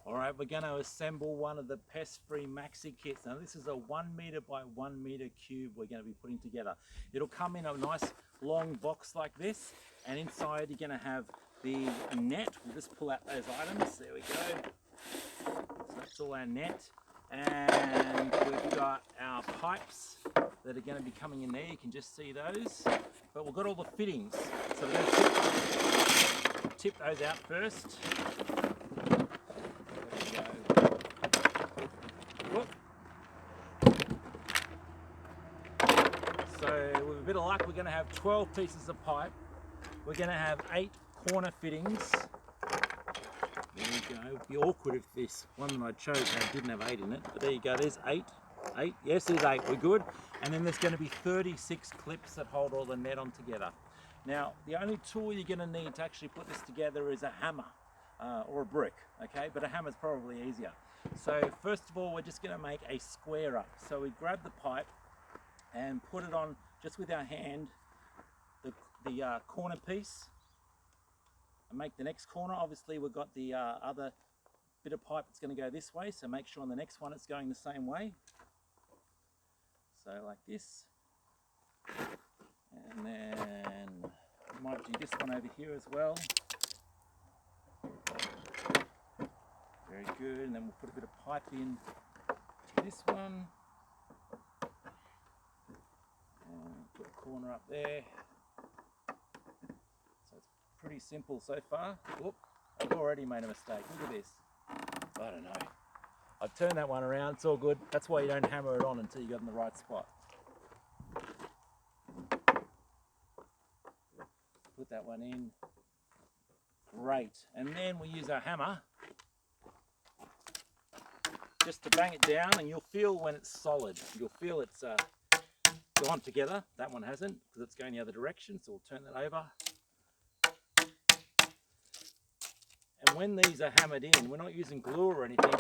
Alright, we're going to assemble one of the pest-free maxi kits. Now this is a 1 meter by 1 meter cube we're going to be putting together. It'll come in a nice long box like this, and inside you're going to have the net. We'll just pull out those items. There we go. So that's all our net. And we've got our pipes that are going to be coming in there. You can just see those. But we've got all the fittings. So we're going to tip those out first. So with a bit of luck, we're going to have 12 pieces of pipe. We're going to have 8 corner fittings. There you go. It'd be awkward if this one that I chose didn't have 8 in it. But there you go. There's 8. 8. Yes, there's 8. We're good. And then there's going to be 36 clips that hold all the net on together. Now, the only tool you're going to need to actually put this together is a hammer or a brick. Okay, but a hammer's probably easier. So first of all, we're just going to make a square up. So we grab the pipe and put it on just with our hand, the corner piece, and make the next corner. Obviously we've got the other bit of pipe that's going to go this way, so make sure on the next one it's going the same way. So like this, and then we might do this one over here as well. Very good, and then we'll put a bit of pipe in to this one. Put a corner up there. So it's pretty simple so far. Whoop, I've already made a mistake. Look at this. I don't know. I've turned that one around. It's all good. That's why you don't hammer it on until you got it in the right spot. Put that one in. Great. And then we use our hammer just to bang it down, and you'll feel when it's solid. You'll feel it's gone together. That one hasn't, because it's going the other direction, so we'll turn that over. And when these are hammered in, we're not using glue or anything,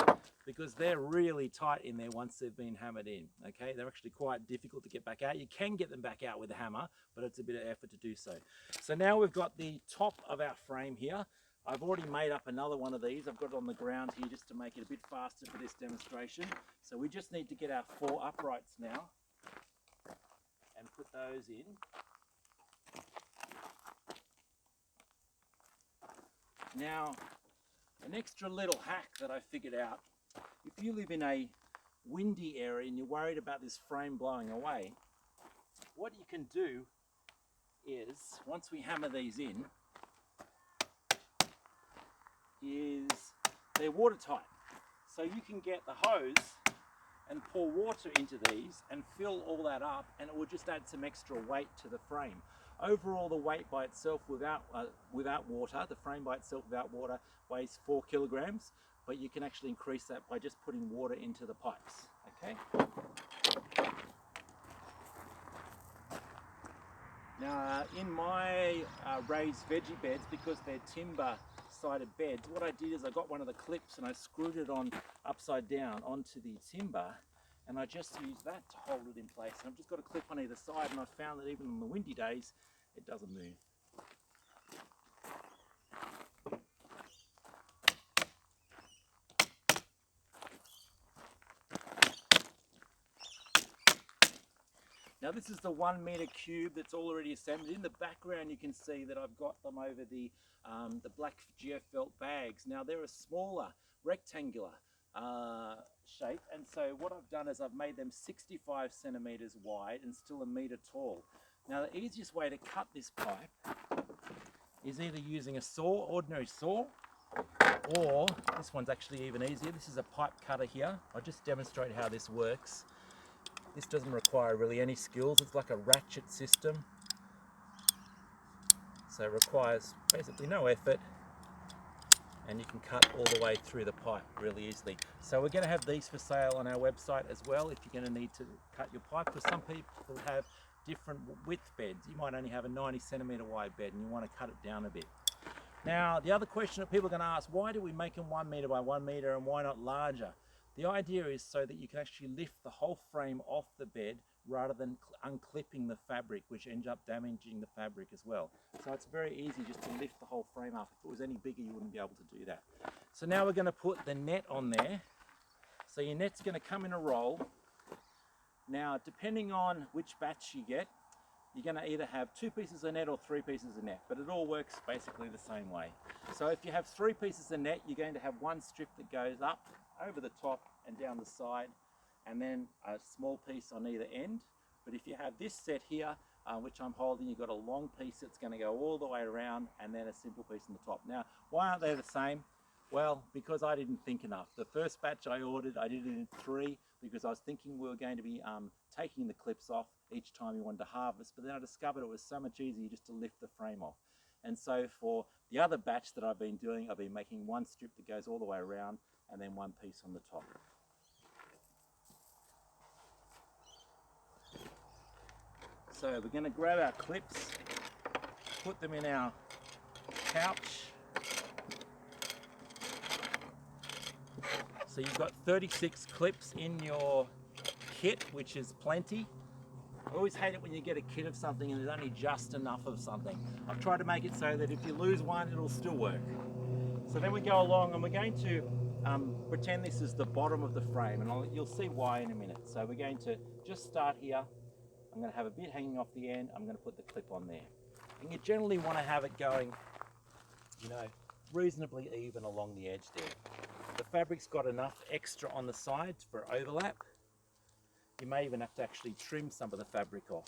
because they're really tight in there once they've been hammered in. Okay, they're actually quite difficult to get back out. You can get them back out with a hammer, but it's a bit of effort to do so. So now we've got the top of our frame here. I've already made up another one of these. I've got it on the ground here just to make it a bit faster for this demonstration. So we just need to get our 4 uprights now and put those in. Now, an extra little hack that I figured out, if you live in a windy area and you're worried about this frame blowing away, what you can do is, once we hammer these in, is they're watertight. So you can get the hose and pour water into these and fill all that up, and it will just add some extra weight to the frame. Overall, the weight by itself without water, the frame by itself without water weighs 4 kilograms, but you can actually increase that by just putting water into the pipes. Okay. Now, in my raised veggie beds, because they're timber sided beds, what I did is I got one of the clips and I screwed it on upside down onto the timber, and I just used that to hold it in place. And I've just got a clip on either side, and I found that even on the windy days it doesn't move. Now this is the 1 meter cube that's already assembled. In the background you can see that I've got them over the black geofelt bags. Now they're a smaller rectangular shape, and so what I've done is I've made them 65 centimeters wide and still 1 meter tall. Now the easiest way to cut this pipe is either using a saw, ordinary saw, or this one's actually even easier. This is a pipe cutter here. I'll just demonstrate how this works. This doesn't require really any skills. It's like a ratchet system. So it requires basically no effort, and you can cut all the way through the pipe really easily. So we're going to have these for sale on our website as well if you're going to need to cut your pipe, because some people have different width beds. You might only have a 90 centimeter wide bed and you want to cut it down a bit. Now, the other question that people are going to ask, why do we make them 1 meter by 1 meter and why not larger? The idea is so that you can actually lift the whole frame off the bed rather than unclipping the fabric, which ends up damaging the fabric as well. So it's very easy just to lift the whole frame up. If it was any bigger, you wouldn't be able to do that. So now we're going to put the net on there. So your net's going to come in a roll. Now, depending on which batch you get, you're going to either have 2 pieces of net or 3 pieces of net, but it all works basically the same way. So if you have 3 pieces of net, you're going to have one strip that goes up over the top and down the side, and then a small piece on either end. But if you have this set here, which I'm holding, you've got a long piece that's going to go all the way around, and then a simple piece on the top. Now, why aren't they the same? Well, because I didn't think enough. The first batch I ordered, I did it in 3 because I was thinking we were going to be taking the clips off each time you wanted to harvest, but then I discovered it was so much easier just to lift the frame off. And so for the other batch that I've been doing, I've been making one strip that goes all the way around and then one piece on the top. So we're going to grab our clips, put them in our pouch. So you've got 36 clips in your kit, which is plenty. I always hate it when you get a kit of something and there's only just enough of something. I've tried to make it so that if you lose one, it'll still work. So then we go along and we're going to pretend this is the bottom of the frame, and you'll see why in a minute. So we're going to just start here. I'm going to have a bit hanging off the end. I'm going to put the clip on there. And you generally want to have it going, you know, reasonably even along the edge there. The fabric's got enough extra on the sides for overlap. You may even have to actually trim some of the fabric off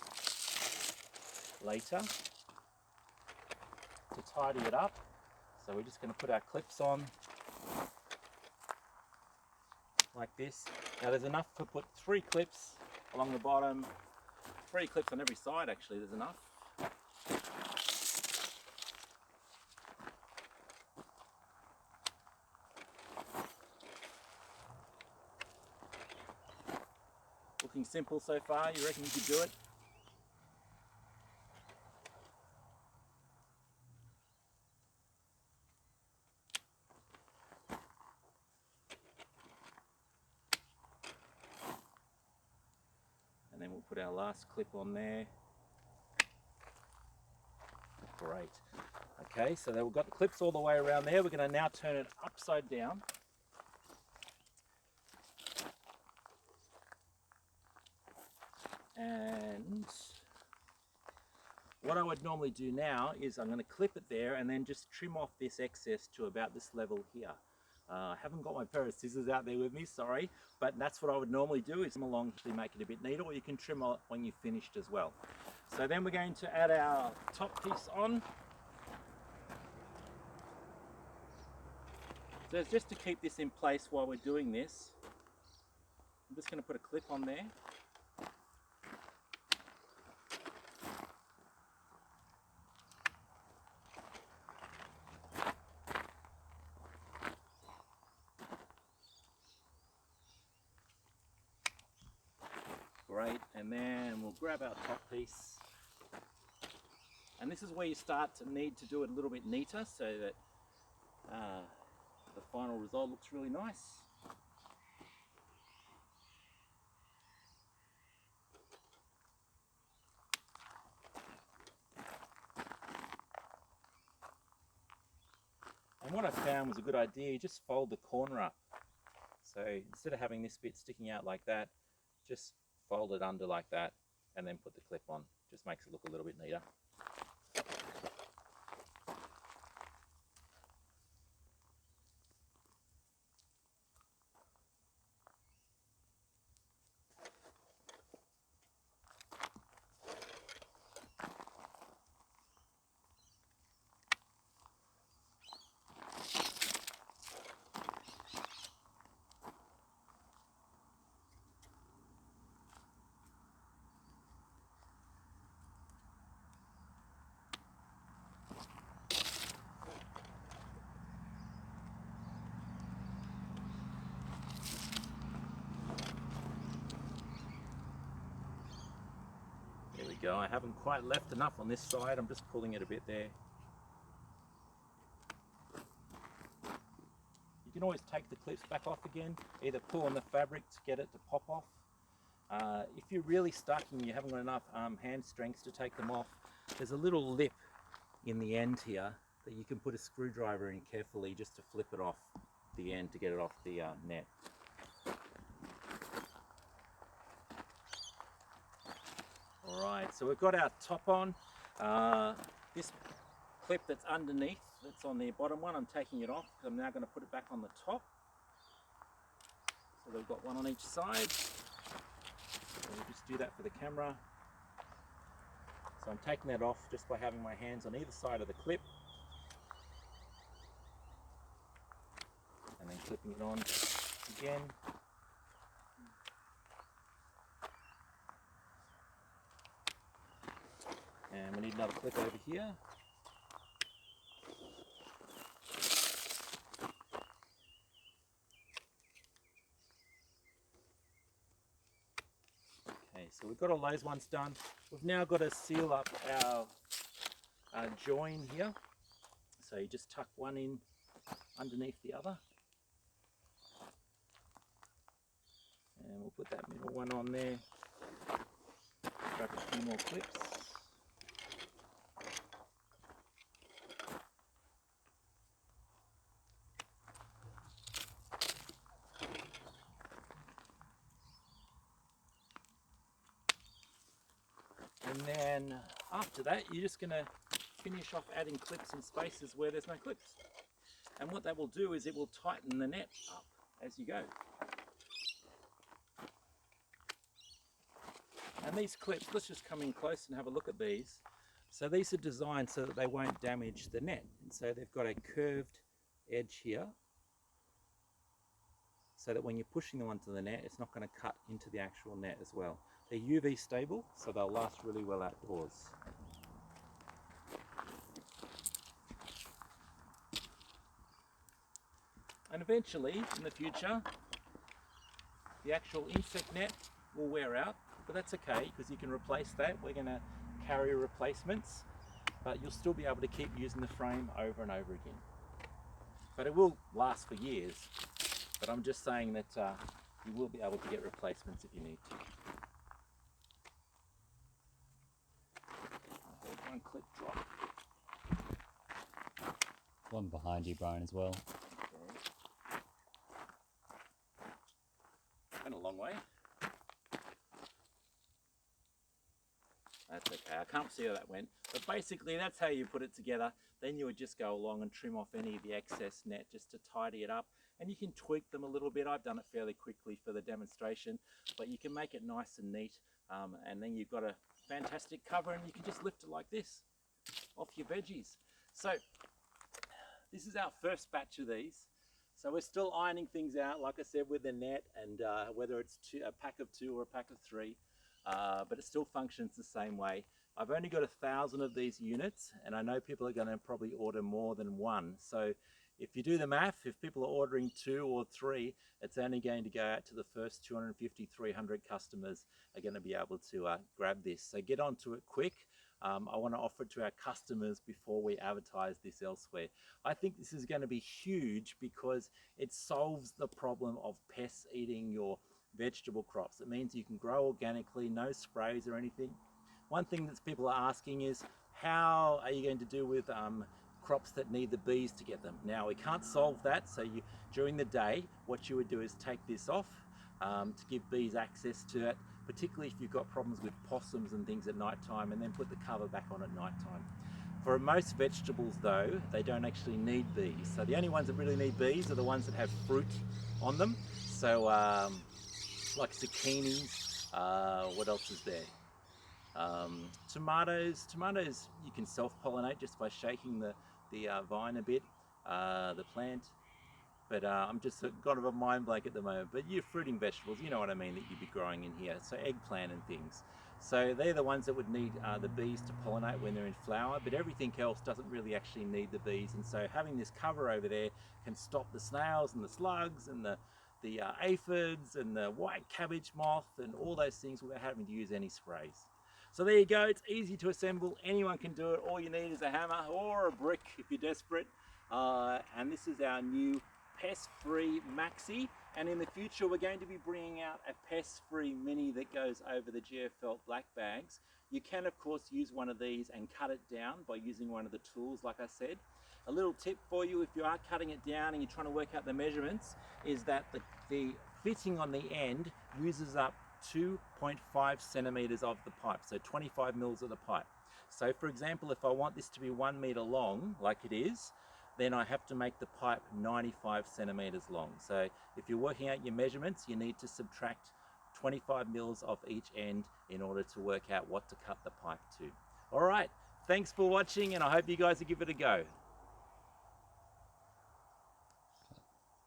later to tidy it up. So we're just going to put our clips on like this. Now there's enough to put 3 clips along the bottom, 3 clips on every side actually, there's enough. Looking simple so far, you reckon you could do it? And then we'll put our last clip on there. Great. Okay, so then we've got the clips all the way around there. We're going to now turn it upside down. And what I would normally do now is I'm going to clip it there and then just trim off this excess to about this level here. I haven't got my pair of scissors out there with me, sorry, but that's what I would normally do, is come along to make it a bit neater, or you can trim it when you've finished as well. So then we're going to add our top piece on. So it's just to keep this in place while we're doing this. I'm just going to put a clip on there. Great, and then we'll grab our top piece. And this is where you start to need to do it a little bit neater so that the final result looks really nice. And what I found was a good idea, just fold the corner up. So instead of having this bit sticking out like that, just fold it under like that and then put the clip on. Just makes it look a little bit neater. There we go. I haven't quite left enough on this side. I'm just pulling it a bit there. You can always take the clips back off again, either pull on the fabric to get it to pop off. If you're really stuck and you haven't got enough hand strength to take them off, there's a little lip in the end here that you can put a screwdriver in carefully just to flip it off. the end to get it off the net. Alright, so we've got our top on. This clip that's underneath, that's on the bottom one, I'm taking it off because I'm now going to put it back on the top. So we've got one on each side. So we'll just do that for the camera. So I'm taking that off just by having my hands on either side of the clip. And then clipping it on again. And we need another clip over here. Okay, so we've got all those ones done. We've now got to seal up our join here. So you just tuck one in underneath the other. And we'll put that middle one on there. Grab a few more clips. And then after that, you're just going to finish off adding clips in spaces where there's no clips. And what that will do is it will tighten the net up as you go. And these clips, let's just come in close and have a look at these. So these are designed so that they won't damage the net. And so they've got a curved edge here, so that when you're pushing them onto the net, it's not going to cut into the actual net as well. They're UV stable, so they'll last really well outdoors. And eventually, in the future, the actual insect net will wear out, but that's okay because you can replace that. We're going to carry replacements, but you'll still be able to keep using the frame over and over again. But it will last for years. But I'm just saying that you will be able to get replacements if you need to. One clip drop. One behind you, Brian, as well. Went a long way. That's okay, I can't see how that went. But basically that's how you put it together. Then you would just go along and trim off any of the excess net just to tidy it up. And you can tweak them a little bit. I've done it fairly quickly for the demonstration, but you can make it nice and neat. And then you've got a fantastic cover and you can just lift it like this off your veggies. So this is our first batch of these. So we're still ironing things out, like I said, with the net and whether it's a pack of 2 or a pack of 3, but it still functions the same way. I've only got 1,000 of these units and I know people are going to probably order more than one. So if you do the math, if people are ordering 2 or 3, it's only going to go out to the first 250, 300 customers are going to be able to grab this. So get onto it quick. I want to offer it to our customers before we advertise this elsewhere. I think this is going to be huge because it solves the problem of pests eating your vegetable crops. It means you can grow organically, no sprays or anything. One thing that people are asking is, how are you going to do with crops that need the bees to get them? Now we can't solve that, so during the day what you would do is take this off to give bees access to it, particularly if you've got problems with possums and things at night time, and then put the cover back on at night time. For most vegetables though, they don't actually need bees, so the only ones that really need bees are the ones that have fruit on them. So like zucchinis, what else is there? Tomatoes you can self-pollinate just by shaking the vine a bit, the plant. But I'm just got a mind blank at the moment. But your fruiting vegetables, you know what I mean, that you'd be growing in here. So eggplant and things. So they're the ones that would need the bees to pollinate when they're in flower, but everything else doesn't really actually need the bees. And so having this cover over there can stop the snails and the slugs and the aphids and the white cabbage moth and all those things without having to use any sprays. So there you go, it's easy to assemble, anyone can do it. All you need is a hammer or a brick if you're desperate. And this is our new pest-free maxi, and in the future we're going to be bringing out a pest-free mini that goes over the GeoFelt black bags. You can of course use one of these and cut it down by using one of the tools like I said. a little tip for you if you are cutting it down and you're trying to work out the measurements is that the fitting on the end uses up 2.5 centimeters of the pipe, so 25 mils of the pipe. So for example, if I want this to be 1 meter long, like it is, then I have to make the pipe 95 centimeters long. So if you're working out your measurements, you need to subtract 25 mils off each end in order to work out what to cut the pipe to. All right, thanks for watching, and I hope you guys will give it a go.